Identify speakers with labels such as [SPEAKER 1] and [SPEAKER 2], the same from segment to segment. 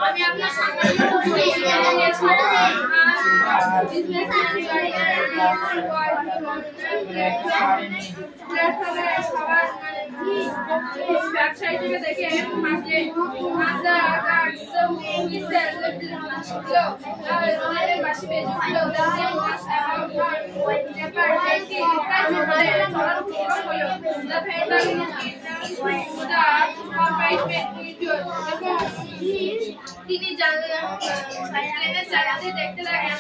[SPEAKER 1] আমি আপনার সামনে ব্যবসায়ী থেকে দেখে তিনি চালাতে দেখতে লাগেন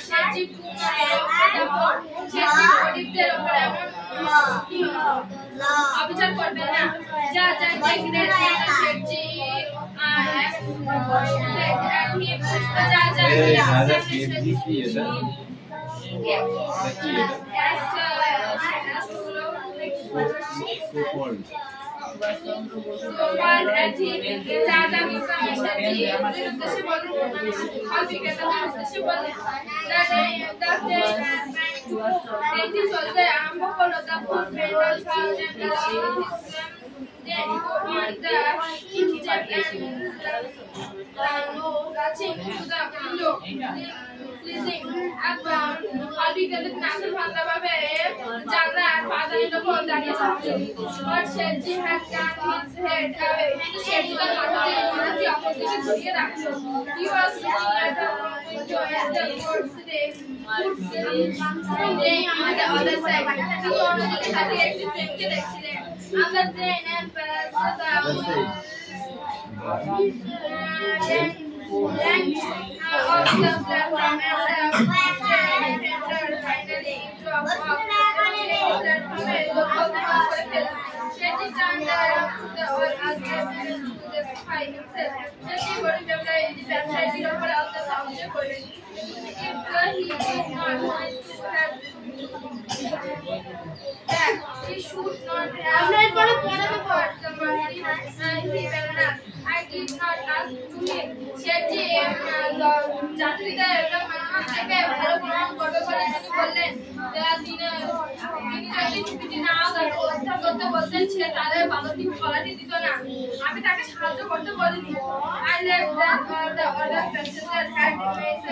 [SPEAKER 1] গরিবদের উপর এমন অবিচার করবে না। যা যা দেখলে আরম্ভ করলো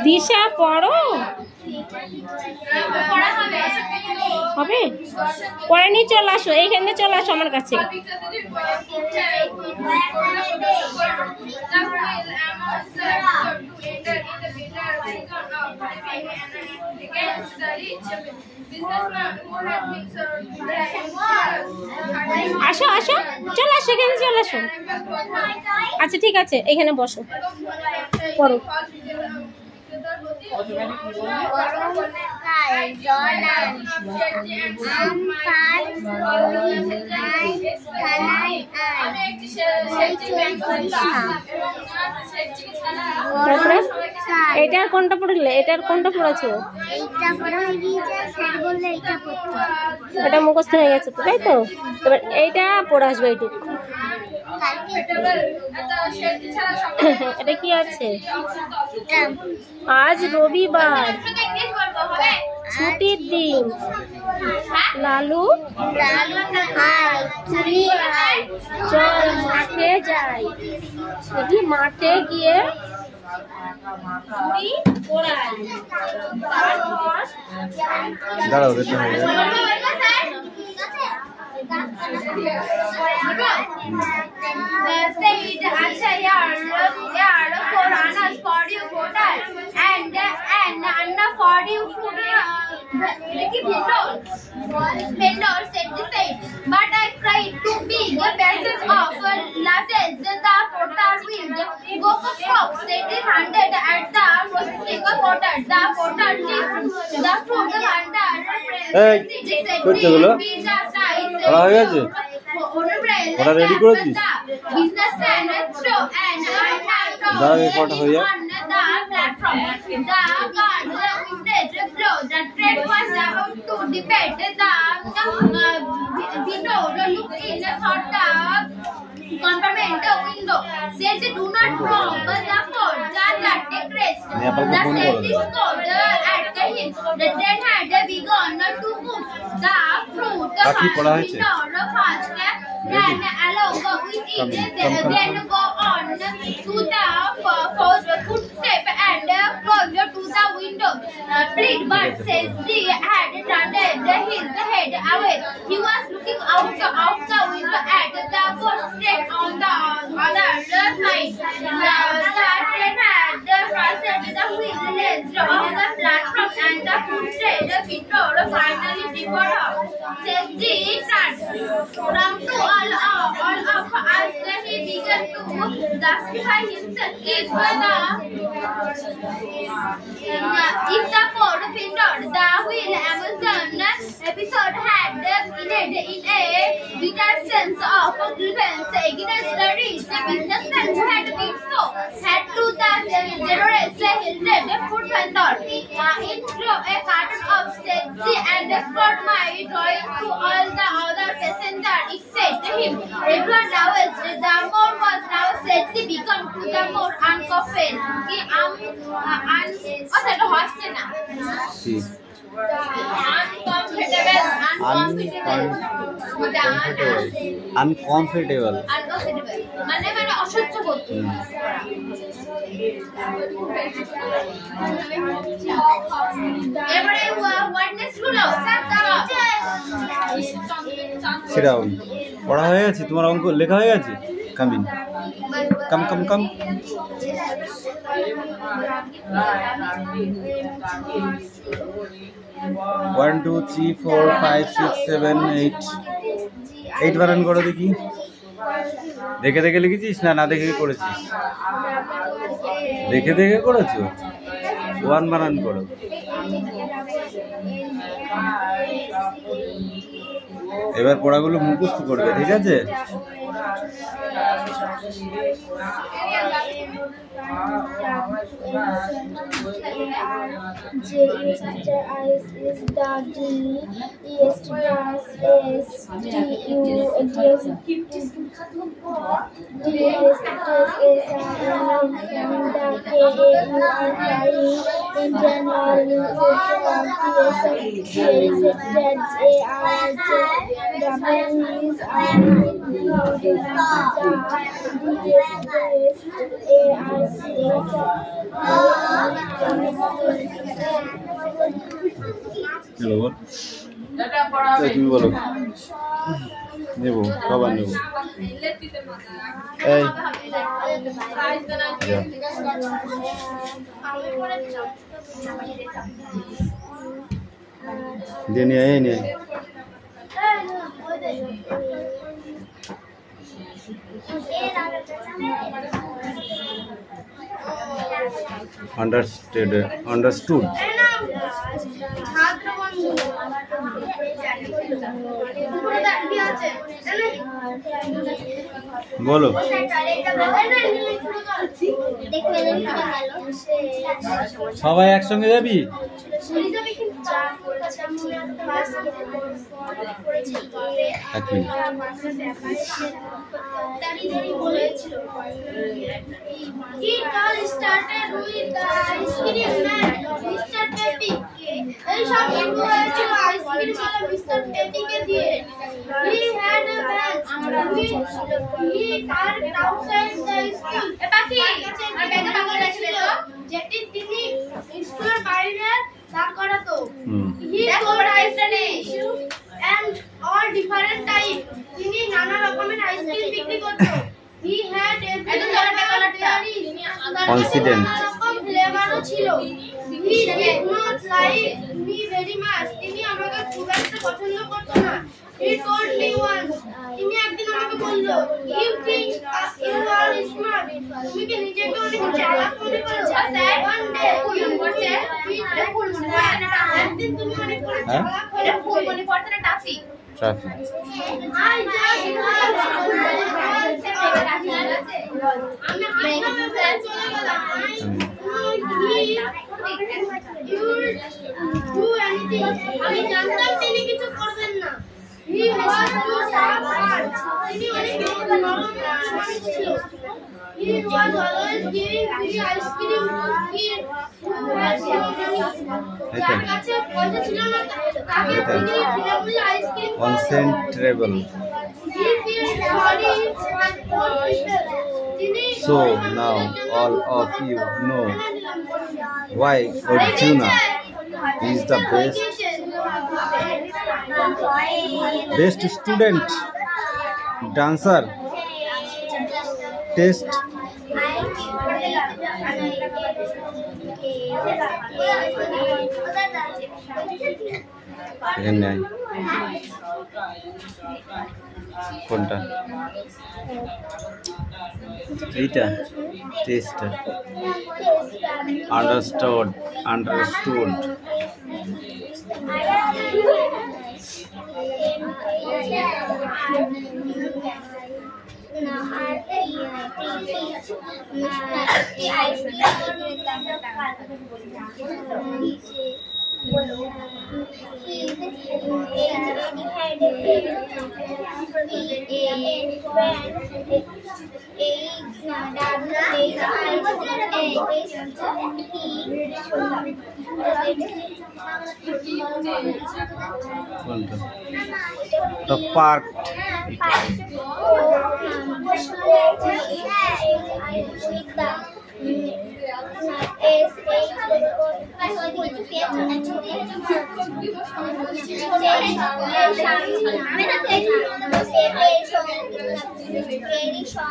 [SPEAKER 2] দিশা পড়ো হবে পরে নিয়ে চলে আসো, এইখানে চলে আসো আমার কাছে। আসো আসো চলে আসো, এখানে চলে আসো। আচ্ছা ঠিক আছে, এখানে বসো পড়ো। তারপরে এটার কোনটা পড়লে, এটার কোনটা পড়েছো? এটা মুখস্থ হয়ে গেছে তো, তাই তো? এবার এইটা পড়ে আসবে এইটুকু। এটা কি আছে? আজ রবিবার, ছুটির দিন। লালু চল মাঠে যাই। দেখি মাঠে গিয়ে
[SPEAKER 3] দাঁড়াও
[SPEAKER 1] Vendor said the same, but I tried to be the passage of lasses. The porter will go for frog, said the handed at the proceeding porter. The porter lifted the fruit under pizza size. Businessman threw an on the platform. The guards witnessed blow. The train was about to debate. The window looked in the compartment window. Said, "Do not rob the fort. Just take rest." The safety scored at him. The train had begun to move. The fruit fast, then along with it, then go on to the footstep and close to the window. But Sedgwick had turned his head away. He was looking out of the window at the boat straight on the other side. The train had fastened the wheels on the platform and the footstep window finally departed. Sedgwick turned round to all up as he began to justify himself. If the port hindered, the Will Amazon episode had been in a bitter sense of grievance against the rich businessmen who had been so had to the generous Hildred food vendor. Into a carton of Sedgwick and explored my drawing to all the other passengers. It said to him, everyone now the more was now Sedgwick become to the more uncomfortable.
[SPEAKER 3] Uncomfortable.
[SPEAKER 1] মানে অসহ্য বোধ। এবারে ওয়ার্ডনেস গুলো
[SPEAKER 3] Sit down. পড়া হয়ে গেছে? তোমার অঙ্ক লেখা হয়ে গেছে? Come in. Come. 1 2 3 4 5 6 7 8 8 বানান করো দেখি। দেখে দেখে লিখেছিস না দেখে করেছিস? দেখে দেখে করেছো? 1 বানান করো। এবার পড়াগুলো মুখস্থ করবে, ঠিক আছে?
[SPEAKER 4] J is teacher, I is the D, E is grass, S, T, U, D is the K, A, U, R, flying, Indian Army, T, S, J, A, R, J, W is R,
[SPEAKER 3] তুমি বলো। নেবো, খাবার নেবো। এই নিয়ে এই নিয়ে understood বলো। সবাই একসঙ্গে যাবি?
[SPEAKER 1] যেটি তিনি স্কুলের বাইরে দাঁড় করাতো। He sold ice cream and all different type. তিনি নানা রকমের আইসক্রিম বিক্রি করতো। He had a
[SPEAKER 3] confident
[SPEAKER 1] ফ্লেভারও ছিল। He did not like me very much. তিনি আমাকে খুব একটা পছন্দ করতো না। He told me once. তিনি একদিন আমাকে বলল, You think you are smart. তুমি কি নিজেকে অনেক চালাক মনে করো? One day একদিন তুমি অনেক চালাক হয়ে ফুল মনে পড়ছে না টাফি।
[SPEAKER 3] ট্রাফিক
[SPEAKER 1] আমি জানতাম তিনি কিছু করবেন না। He was too sharp. তিনি অনেক নরম মানুষ ছিল। He was always giving free ice cream to kids who had no money. যার কাছে পয়সা ছিল না তাকে তিনি বিনামূল্যে ice cream
[SPEAKER 3] কনসেন্ট্রেবল So now all of you know why Arjuna is the best student, dancer, test. এখানে কোনটা এইটা টেস্ট আন্ডারস্টুড The park.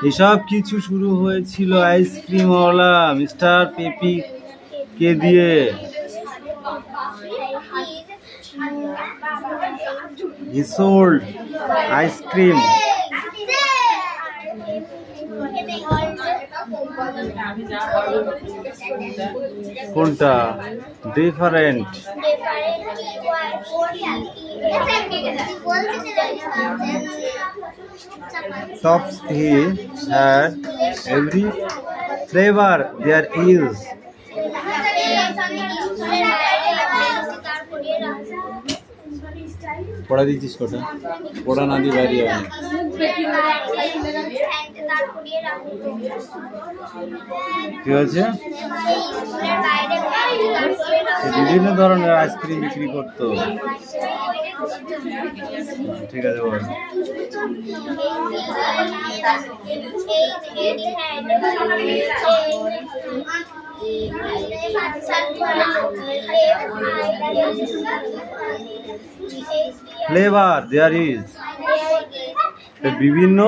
[SPEAKER 3] এসব কিছু শুরু হয়েছিল আইসক্রিমওয়ালা মিস্টার পেপি কে দিয়ে। He sold ice cream. কোনটা different? Tops he had every flavor there is. পড়া দিচ্ছিস কোটা? পড়া না দিয়ে বাইরে যাবে। কি হয়েছে? বিভিন্ন ধরনের আইসক্রিম বিক্রি করতো। ঠিক আছে বল। ফ্লেভার দেয়ার ইজ বিভিন্ন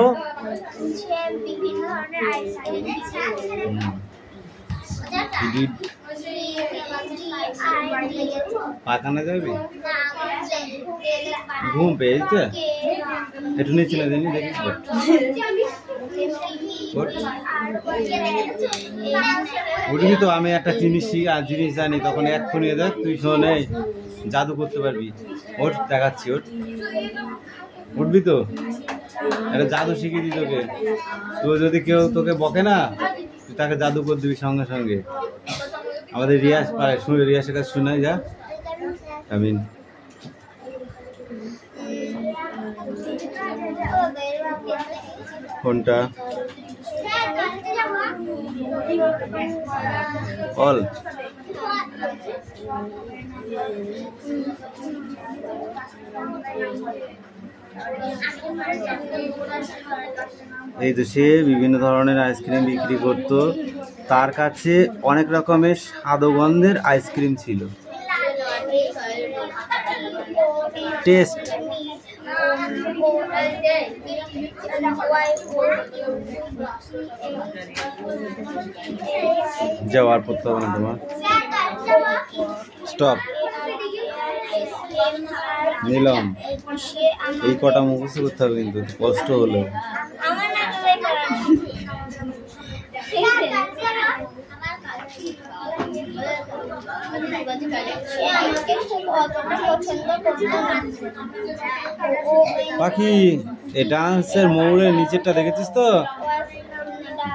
[SPEAKER 3] পাখানা যাবি ঘুম পেয়েছে একটু নিচে না জানি দেখিস উঠবি তো। আমি একটা জিনিস জানি তখন এক্ষুনি দেখ তুই শোনে জাদু করতে পারবি। ওঠ দেখাচ্ছি, ওঠ উঠবি তো। একটা জাদু শিখিয়ে দিই তোকে। তো যদি কেউ তোকে বকে না তুই তাকে জাদু করে দিবি সঙ্গে সঙ্গে। আমাদের রিয়াজ পারে, শুনে রিয়াজের কাছে শোনাই যা। আমিন কোনটা অল এই তো সে বিভিন্ন ধরনের আইসক্রিম বিক্রি করত। তার কাছে অনেক রকমের স্বাদগন্ধের আইসক্রিম ছিল। টেস্ট যাওয়ার পড়তে হবে না তোমার। স্টপ নিলাম। এই কটা মুখস্থ করতে হবে কিন্তু কষ্ট হলো। পাখি এই ডান্সের মৌরের নিচেরটা দেখেছিস তো?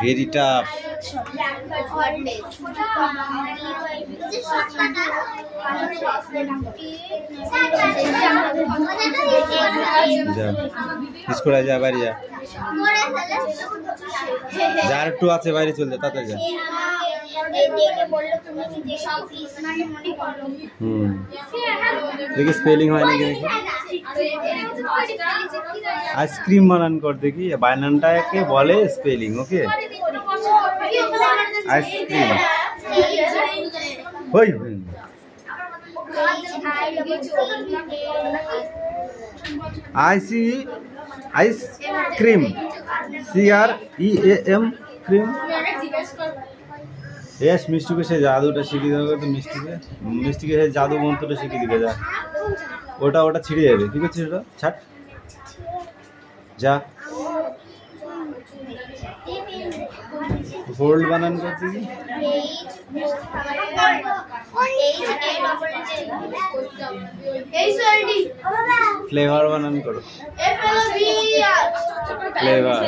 [SPEAKER 3] Very tough. স্কুলে যা, বাইরে যা, যার একটু আছে বাইরে চল যা, তাতে যা।
[SPEAKER 4] দেখে বললো তুমি নিজে সব কৃষ্ণাকে মনে করো।
[SPEAKER 3] দেখি স্পেলিং হয় নাকি দেখি। আইসক্রিম বানান কর দেখি, বানানটাকে বলে স্পেলিং। ওকে আইসক্রিম ওই আইসক্রিম CREAM ক্রিম। এস মিষ্টিকে সে জাদুটা শিখিয়ে দেবে তো, মিষ্টিকে সে জাদু মন্ত্রটা শিখিয়ে দিবে। যা ওটা ছিঁড়ে যাবে। কি করছিস ওটা? ছাট যা। হোল্ড বানান করছি কি? ফ্লেভার বানান করো। Flavour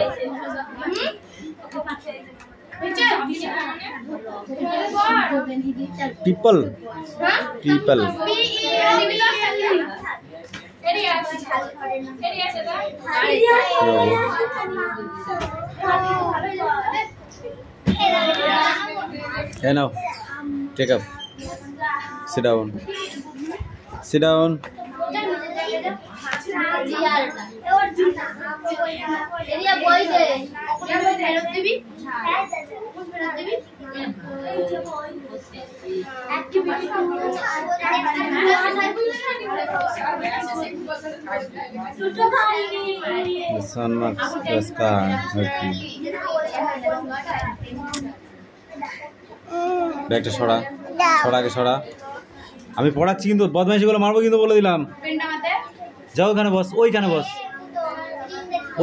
[SPEAKER 3] people people. Hey now, take up. Sit down. Sit down. The sun marks the sky. Okay. ব্যাগটা সরা, সরাকে সরা। আমি পড়াচ্ছি কিন্তু বদমাইশিগুলো মারবো কিন্তু বলে দিলাম। যাও ওখানে বস, ওইখানে বস,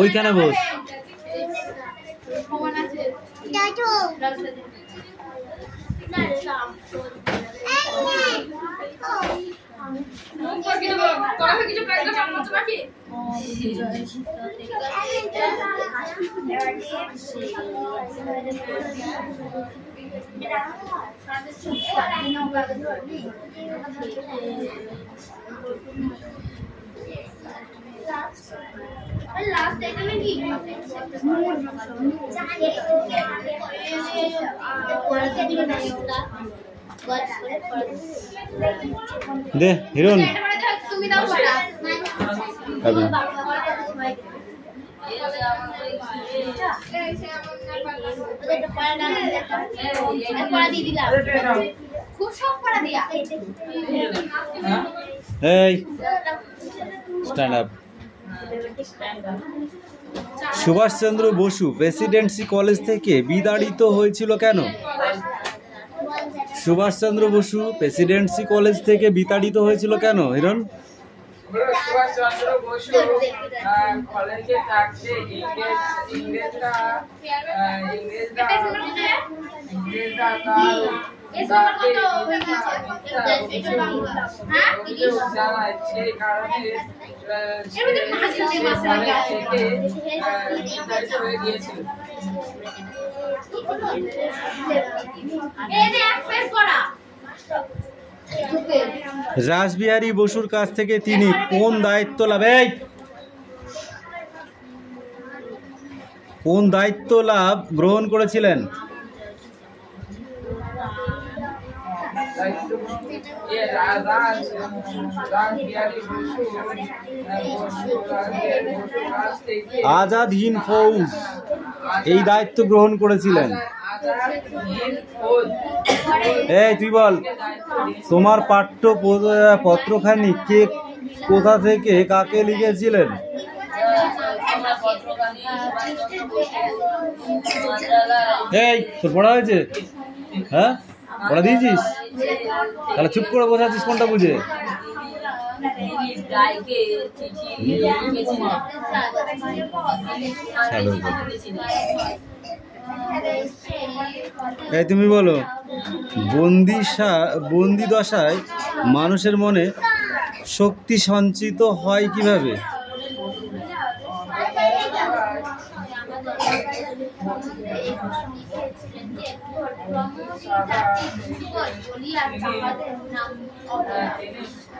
[SPEAKER 3] ওইখানে বস। দে হিরণ তুমি দাও পড়া আবি খুব সব পড়া দিয়া। এই stand up. Subhash Chandra Basu Presidency college থেকে বিতাড়িত হয়েছিল কেন? সুভাষচন্দ্র বসু প্রেসিডেন্সি কলেজ থেকে বিতাড়িত হয়েছিল কেন? হিরণ
[SPEAKER 5] সুভাষচন্দ্র বসু কলেজে থাকতে ইংরেজরা সেই কারণে হয়ে গিয়েছিল।
[SPEAKER 3] রাসবিহারী বসুর কাছ থেকে তিনি কোন দায়িত্ব লাভ গ্রহণ করেছিলেন? আজাদ হিন্দ ফৌজ এই দায়িত্ব গ্রহণ করেছিলেন। এই তুই বল, তোমার পাঠ্য পত্রখানি কে কোথা থেকে কাকে লিখেছিলেন? এই তোর পড়া হয়েছে? হ্যাঁ পড়া দিয়েছিস? তাহলে চুপ করে বসে আছিস কোনটা বুঝে? এই তুমি বলো, বন্দি দশায় মানুষের মনে শক্তি সঞ্চিত হয় কিভাবে?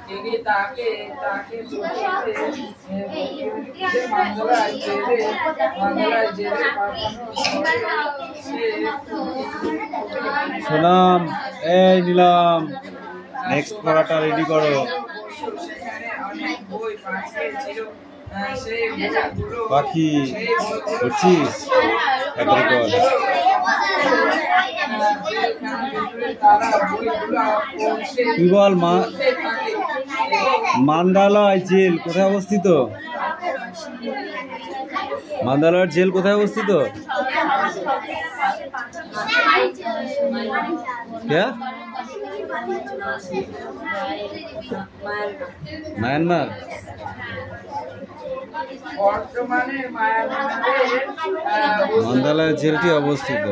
[SPEAKER 5] তিনি তাকে বাংলায় জেলে
[SPEAKER 3] শোনাম, এই নিলাম, নেক্সট পড়াটা রেডি করো। পাখি করছিস একবার কর। তুই বল, মান্দালয় জেল কোথায় অবস্থিত? মান্দালয়ের জেল কোথায় অবস্থিত? মায়ানমার। মান্দালয় জেলটি অবস্থিত।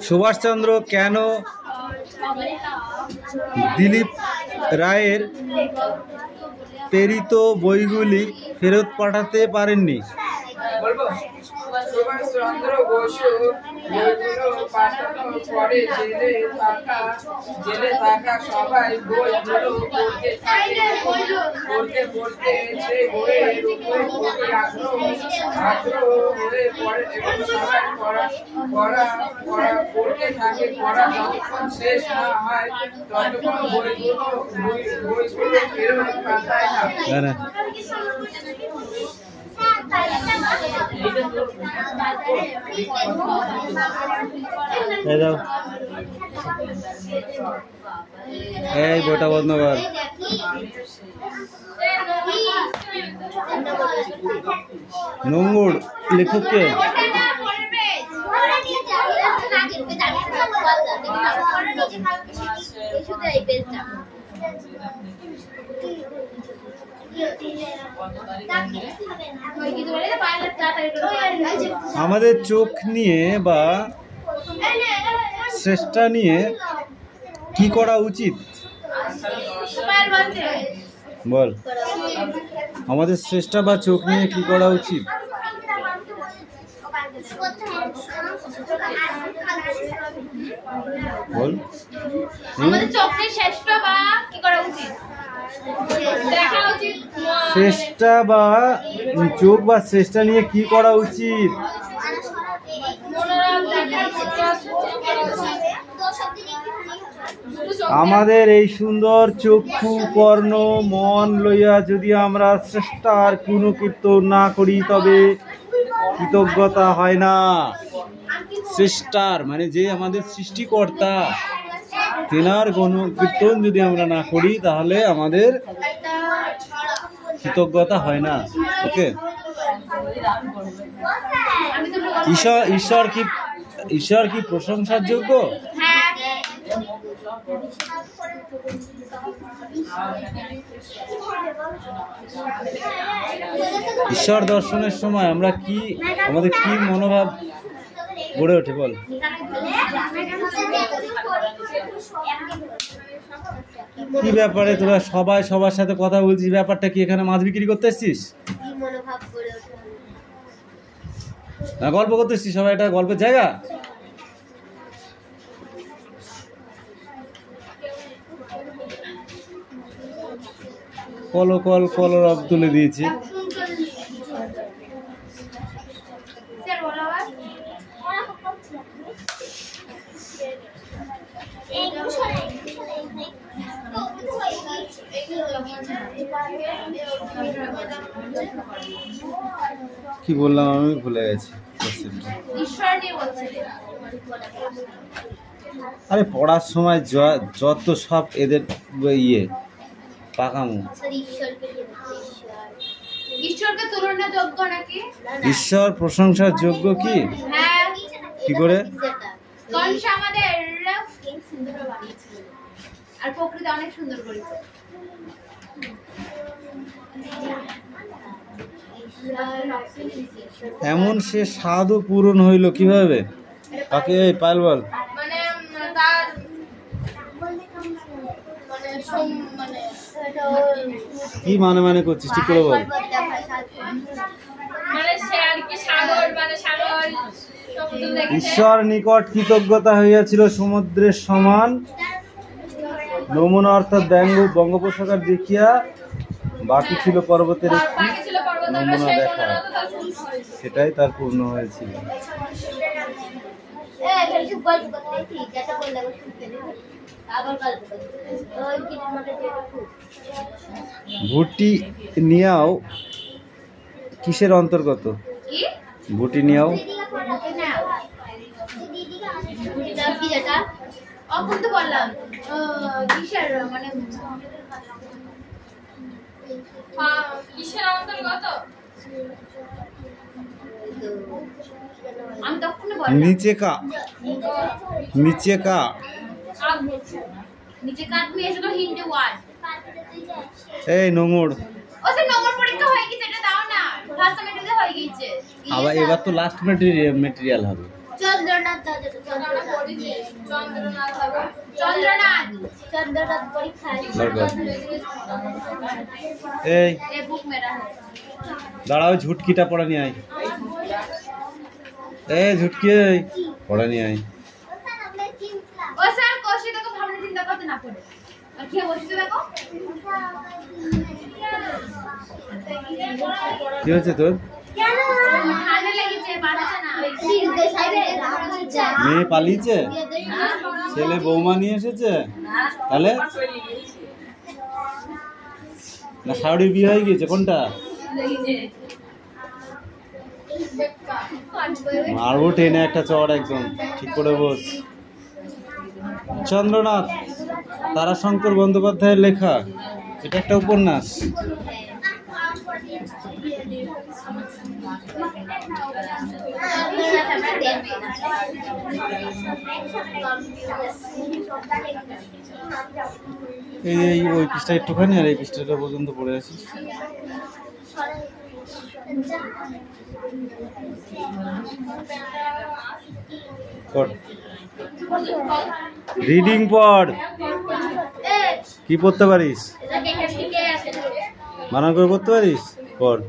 [SPEAKER 3] সুভাষচন্দ্র কেন দিলীপ রায়ের প্রেরিত বইগুলি ফেরত পাঠাতে পারেননি?
[SPEAKER 5] সুভাষচন্দ্র বসু বইগুলো পাঠানোর পরে জেলে থাকা সবাই বইগুলো পড়তে সেই বইয়ের উপরে খুবই আগ্রহ হয়ে পড়ে এবং সবাই পড়তে থাকে। পড়া যতক্ষণ শেষ না হয় ততক্ষণ বইগুলো ফেরত পাঠায় না।
[SPEAKER 3] এই বইটা বন্ধ কর। নোংর লেখককে আমাদের চোখ নিয়ে বা চেষ্টা নিয়ে কি করা উচিত? বল, আমাদের চেষ্টা বা চোখ নিয়ে কি করা উচিত? বল,
[SPEAKER 1] আমাদের চোখের চেষ্টা বা কি করা উচিত? দেখা উচিত।
[SPEAKER 3] চেষ্টা বা চোখ বা চেষ্টা নিয়ে কি করা উচিত? আমাদের এই সুন্দর চক্ষু কর্ণ মন লইয়া যদি আমরা চেষ্টার কোনো কীর্তন না করি তবে কৃতজ্ঞতা হয় না। চেষ্টার মানে যে আমাদের সৃষ্টিকর্তা, তেনার গণকীর্তন যদি আমরা না করি তাহলে আমাদের কৃতজ্ঞতা হয় না। ওকে, ঈশ্বর কি প্রশংসার যোগ্য? ঈশ্বর দর্শনের সময় আমরা আমাদের কি মনোভাব গড়ে ওঠে? বল। কি ব্যাপারে তোরা সবাই সবার সাথে কথা বলছিস? ব্যাপারটা কি? এখানে মাছ বিক্রি করতে এসছিস না গল্প করতে এসছিস? সবাই এটা গল্পের জায়গা? কলরব তুলে দিয়েছি। কি বললাম আমি ভুলে গেছি। আরে পড়ার সময় যত সব এদের পাকামো।
[SPEAKER 1] ঈশ্বরকে তুলনা যোগ্য নাকি?
[SPEAKER 3] ঈশ্বর প্রশংসার যোগ্য কি?
[SPEAKER 1] হ্যাঁ।
[SPEAKER 3] কি করে?
[SPEAKER 1] কংস আমাদের সুন্দর বানিয়েছিল আর প্রকৃতি অনেক সুন্দর করেছে।
[SPEAKER 3] এমন সে স্বাদও পূরণ হইল কিভাবে? তাকে পাইল বল।
[SPEAKER 1] মানে তার
[SPEAKER 3] কি মানে করছিস? ঠিক করে বল। ঈশ্বর নিকট কৃতজ্ঞতা হইয়াছিল সমুদ্রের সমান, নমুনা অর্থাৎ বঙ্গোপসাগর দেখিয়া বাকি ছিল পর্বতের একটি নমুনা দেখা, সেটাই তার পূর্ণ হয়েছিল। ভুটি নিয়াও কিসের অন্তর্গত? ভুটি নিয়াও নিচে কা নিচে কা
[SPEAKER 1] নিচে কাট নিয়ে এসো তো হিন্দি ওয়ার্ড।
[SPEAKER 3] এই নোংর
[SPEAKER 1] ওসে নোংর পরীক্ষা হয়ে গেছে, এটা দাও না, ফার্স্ট সেমিস্টারে হয়ে গেছে।
[SPEAKER 3] আবার এবার তো লাস্ট ম্যাটেরিয়াল হবে।
[SPEAKER 1] চন্দ্রনাথ দাও, চন্দ্রনাথ পড়িছে, চন্দ্রনাথ হবে, চন্দ্রনাথ পরীক্ষা
[SPEAKER 3] এই
[SPEAKER 1] ये बुक मेरा है।
[SPEAKER 3] দাঁড়াও, ঝুটকিটা পড়া নিয়ে আয়। এই ঝুটকি পড়া নিয়ে আয়।
[SPEAKER 1] ও স্যার কোশি দেখো ভাবনা চিন্তা করতে না পড়ে আর কি বসে দেখো
[SPEAKER 3] কি হচ্ছে তোর?
[SPEAKER 1] ঠান্ডা লেগেছে, বাড়ছে না, সির দেশাইবে রাখছে।
[SPEAKER 3] মেয়ে পালিয়েছে, ছেলে বৌমা নিয়ে এসেছে, তাহলে না শাওড়ির বিয়ে হয়ে গেছে? কোনটা মারবো টেনে একটা চড়, একদম ঠিক করে বস। চন্দ্রনাথ তারাশঙ্কর বন্দ্যোপাধ্যায়ের লেখা, এটা একটা উপন্যাস। এই ওই পৃষ্ঠা একটুখানি, আর এই পৃষ্ঠাটা পর্যন্ত পড়ে আছিস। রিডিং পড়। কি পড়তে পারিস? বানান করে পড়তে পারিস? পড়।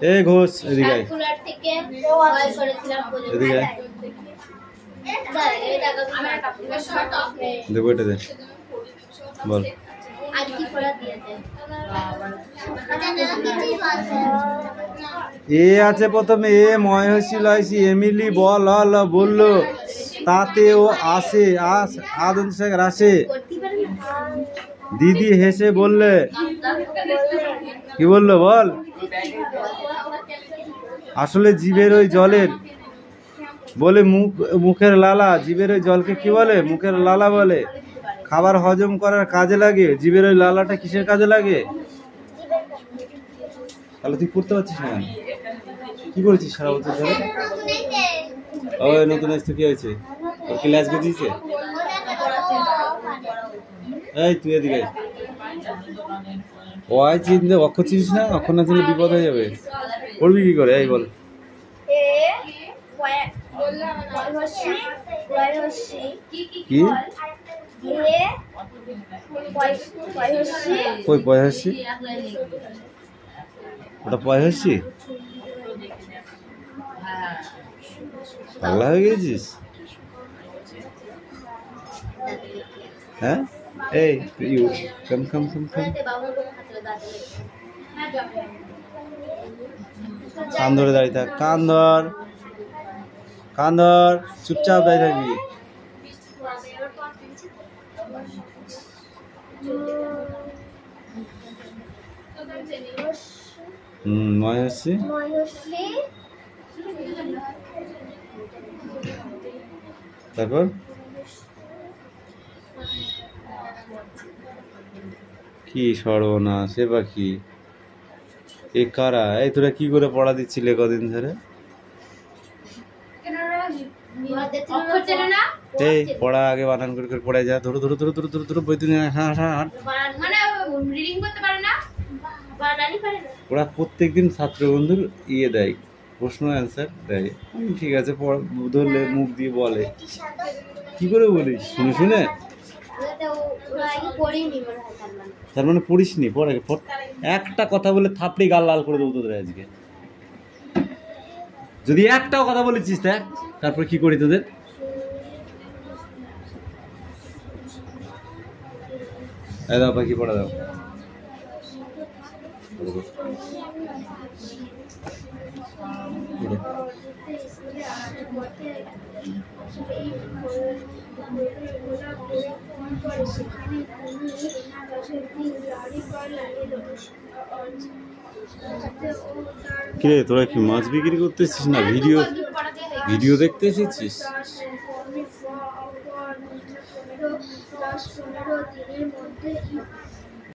[SPEAKER 3] এই ঘোষ এদিকে আয়। এদিকে আয়। দেবো এটা দে, বল। এ আছে প্রথমে, এ ময়সী লয়সী এমিলি বল হল বললো, তাতে ও আসে আসে। দিদি হেসে বললে, কি বললো বল? আসলে জীবের ওই জলের বলে মুখের লালা, জীবের ওই জলকে কি বলে? মুখের লালা বলে। খাবার হজম করার কাজে লাগে, জীবের ওই লালাটা কিসের কাজে লাগে? তাহলে তুই পড়তে পারছিস না, কি করেছিস সারা বছর ধরে? ওই নতুন আসতে কি হয়েছে? ওর ক্লাস গেছিস? এই তুই এদিকে ওয়াই চিনতে, অক্ষর চিনিস না? অক্ষর না চিনলে বিপদ হয়ে যাবে। পড়বি কি করে? এই বল। কি কই পয়হাসি? ওটা পয়হাসি? পাগলা হয়ে গেছিস? হ্যাঁ, এই কম কম কম কম। কান ধরে দাঁড়িয়ে থাক, কান ধর, কান ধর, চুপচাপ দাঁড়িয়ে থাকবি। ময়সী তারপর কি সর্বনাশ, এ বা কি? এ কারা? এই তোরা কি করে পড়া দিচ্ছিলে কদিন ধরে? এই পড়া আগে বানান করে করে পড়ে যা। ধরো ধরো ধরো ধরো ধরো ধরো বই তুলে ওরা প্রত্যেকদিন ছাত্র বন্ধুর ইয়ে দেয়, প্রশ্ন অ্যান্সার দেয়। ঠিক আছে, ধরলে মুখ দিয়ে বলে। কি করে বলিস শুনে শুনে? তার মানে পড়িস নি? পড়ে একটা কথা বলে থাপড়ি গাল লাল করে দেবো তোদের আজকে। যদি একটাও কথা বলেছিস দেখ তারপর কি করি তোদের। দাও পাখি পড়া দাও। কে তোরা কি মাছ বিক্রি করতেছিস না ভিডিও দেখতে এসেছিস?
[SPEAKER 4] 10-15 দিনের মধ্যে